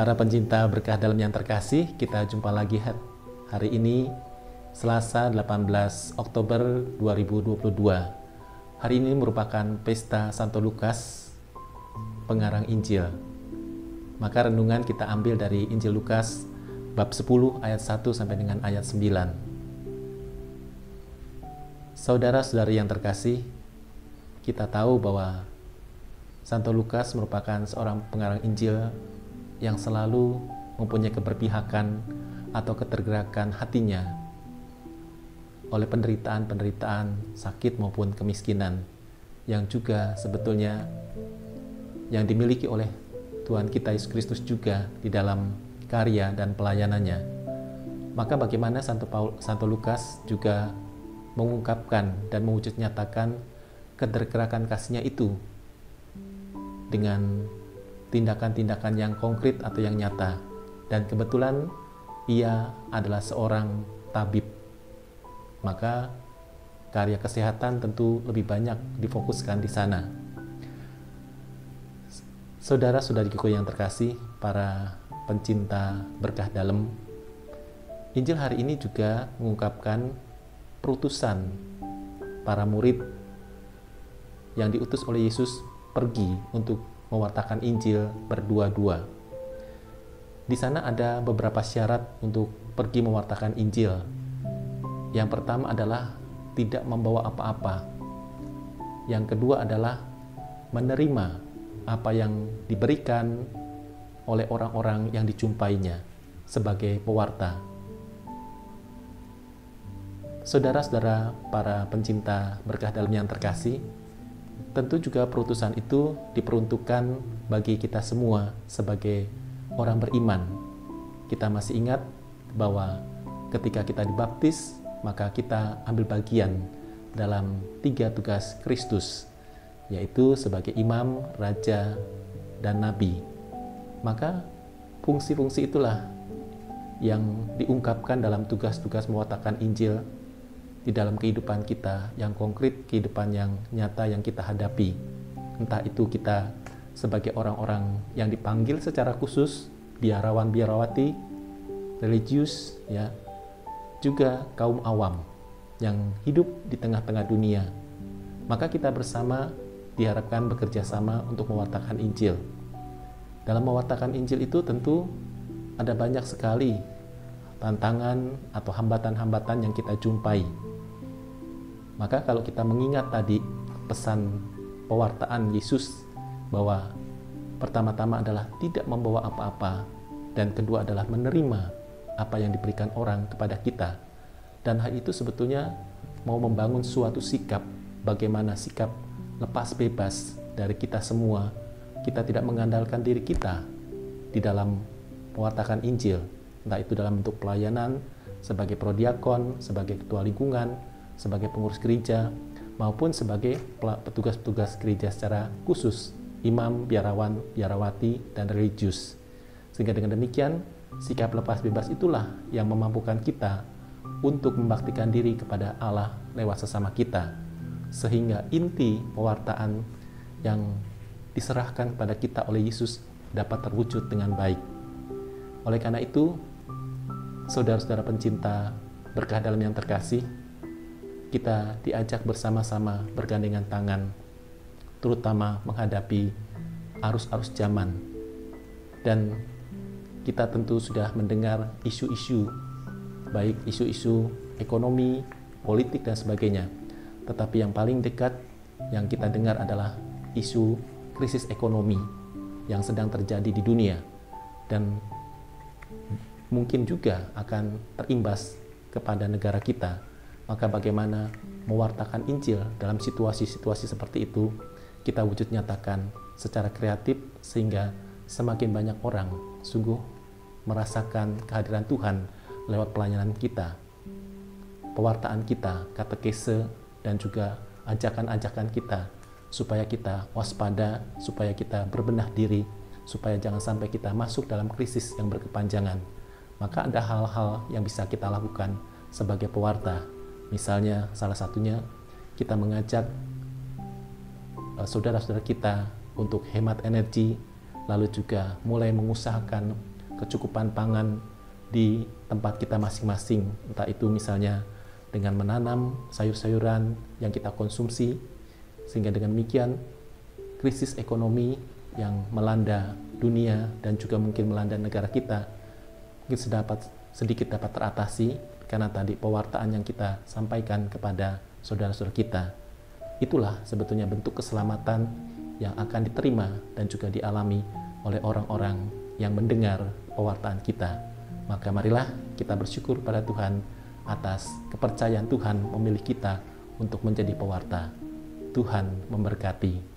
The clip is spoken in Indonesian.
Para pencinta berkah dalam yang terkasih, kita jumpa lagi hari ini Selasa 18 Oktober 2022. Hari ini merupakan pesta Santo Lukas, pengarang Injil. Maka renungan kita ambil dari Injil Lukas bab 10 ayat 1 sampai dengan ayat 9. Saudara-saudari yang terkasih, kita tahu bahwa Santo Lukas merupakan seorang pengarang Injil yang selalu mempunyai keberpihakan atau ketergerakan hatinya oleh penderitaan-penderitaan, sakit maupun kemiskinan yang juga sebetulnya yang dimiliki oleh Tuhan kita Yesus Kristus juga di dalam karya dan pelayanannya. Maka bagaimana Santo Lukas juga mengungkapkan dan mewujud nyatakan ketergerakan kasihnya itu dengan tindakan-tindakan yang konkret atau yang nyata. Dan kebetulan ia adalah seorang tabib, maka karya kesehatan tentu lebih banyak difokuskan di sana. Saudara-saudariku yang terkasih, para pencinta berkah dalam, Injil hari ini juga mengungkapkan perutusan para murid yang diutus oleh Yesus pergi untuk mewartakan Injil berdua-dua. Di sana ada beberapa syarat untuk pergi mewartakan Injil. Yang pertama adalah tidak membawa apa-apa. Yang kedua adalah menerima apa yang diberikan oleh orang-orang yang dijumpainya sebagai pewarta. Saudara-saudara para pencinta berkah dalam yang terkasih, tentu juga perutusan itu diperuntukkan bagi kita semua sebagai orang beriman. Kita masih ingat bahwa ketika kita dibaptis, maka kita ambil bagian dalam 3 tugas Kristus, yaitu sebagai imam, raja, dan nabi. Maka fungsi-fungsi itulah yang diungkapkan dalam tugas-tugas mewartakan Injil di dalam kehidupan kita yang konkret, kehidupan yang nyata yang kita hadapi. Entah itu kita sebagai orang-orang yang dipanggil secara khusus, biarawan biarawati, religius, ya, juga kaum awam yang hidup di tengah-tengah dunia. Maka kita bersama diharapkan bekerja sama untuk mewartakan Injil. Dalam mewartakan Injil itu tentu ada banyak sekali tantangan atau hambatan-hambatan yang kita jumpai. Maka kalau kita mengingat tadi pesan pewartaan Yesus bahwa pertama-tama adalah tidak membawa apa-apa, dan kedua adalah menerima apa yang diberikan orang kepada kita. Dan hal itu sebetulnya mau membangun suatu sikap, bagaimana sikap lepas bebas dari kita semua. Kita tidak mengandalkan diri kita di dalam mewartakan Injil, entah itu dalam bentuk pelayanan sebagai prodiakon, sebagai ketua lingkungan, sebagai pengurus gereja, maupun sebagai petugas-petugas gereja secara khusus, imam, biarawan, biarawati, dan religius. Sehingga dengan demikian, sikap lepas bebas itulah yang memampukan kita untuk membaktikan diri kepada Allah lewat sesama kita, sehingga inti pewartaan yang diserahkan kepada kita oleh Yesus dapat terwujud dengan baik. Oleh karena itu, saudara-saudara pencinta berkah dalam yang terkasih, kita diajak bersama-sama bergandengan tangan, terutama menghadapi arus-arus zaman. Dan kita tentu sudah mendengar isu-isu, baik isu-isu ekonomi, politik, dan sebagainya. Tetapi yang paling dekat yang kita dengar adalah isu krisis ekonomi yang sedang terjadi di dunia, dan mungkin juga akan terimbas kepada negara kita. Maka bagaimana mewartakan Injil dalam situasi-situasi seperti itu kita wujud nyatakan secara kreatif, sehingga semakin banyak orang sungguh merasakan kehadiran Tuhan lewat pelayanan kita, pewartaan kita, katekese, dan juga ajakan-ajakan kita, supaya kita waspada, supaya kita berbenah diri, supaya jangan sampai kita masuk dalam krisis yang berkepanjangan. Maka ada hal-hal yang bisa kita lakukan sebagai pewarta. Misalnya salah satunya kita mengajak saudara-saudara kita untuk hemat energi, lalu juga mulai mengusahakan kecukupan pangan di tempat kita masing-masing, entah itu misalnya dengan menanam sayur-sayuran yang kita konsumsi, sehingga dengan demikian krisis ekonomi yang melanda dunia dan juga mungkin melanda negara kita mungkin sedikit dapat teratasi karena tadi pewartaan yang kita sampaikan kepada saudara-saudara kita. Itulah sebetulnya bentuk keselamatan yang akan diterima dan juga dialami oleh orang-orang yang mendengar pewartaan kita. Maka marilah kita bersyukur pada Tuhan atas kepercayaan Tuhan memilih kita untuk menjadi pewarta. Tuhan memberkati.